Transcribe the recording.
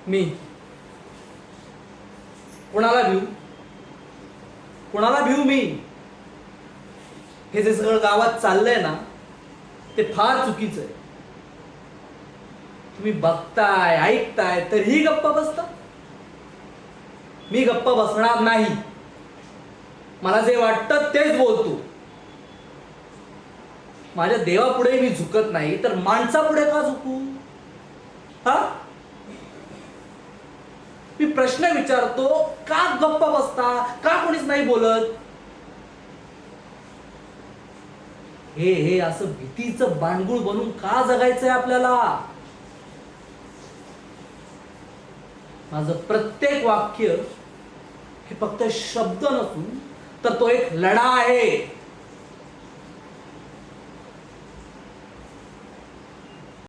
मी कोणाला भिऊ? कोणाला भिऊ मी? हे जे सगळं गावात चाललंय ना ते फार चुकीचं आहे. तुम्ही बघताय ऐकताय तरीही गप्प बसता. मी गप्प बसणार नाही. मला जे वाटतं तेच बोलतो. माझ्या देवापुढे मी झुकत नाही तर माणसापुढे का झुकू? हा, मी प्रश्न विचारतो, का गप्प बसता? का कोणीच नाही बोलत? हे असं भीतीचं बांडगुळ बनून का जगायचंय आपल्याला? माझं प्रत्येक वाक्य हे फक्त शब्द नसून तर तो एक लढा आहे.